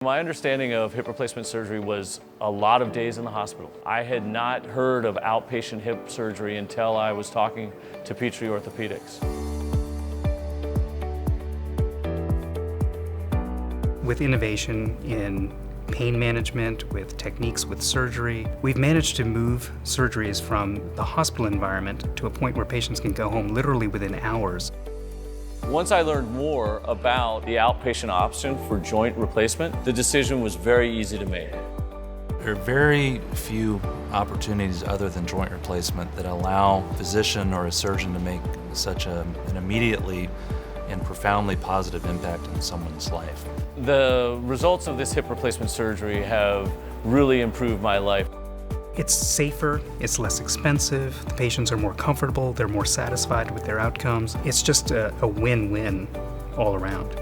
My understanding of hip replacement surgery was a lot of days in the hospital. I had not heard of outpatient hip surgery until I was talking to Peachtree Orthopedics. With innovation in pain management, with techniques with surgery, we've managed to move surgeries from the hospital environment to a point where patients can go home literally within hours. Once I learned more about the outpatient option for joint replacement, the decision was very easy to make. There are very few opportunities other than joint replacement that allow a physician or a surgeon to make such an immediately and profoundly positive impact on someone's life. The results of this hip replacement surgery have really improved my life. It's safer, it's less expensive, the patients are more comfortable, they're more satisfied with their outcomes. It's just a win-win all around.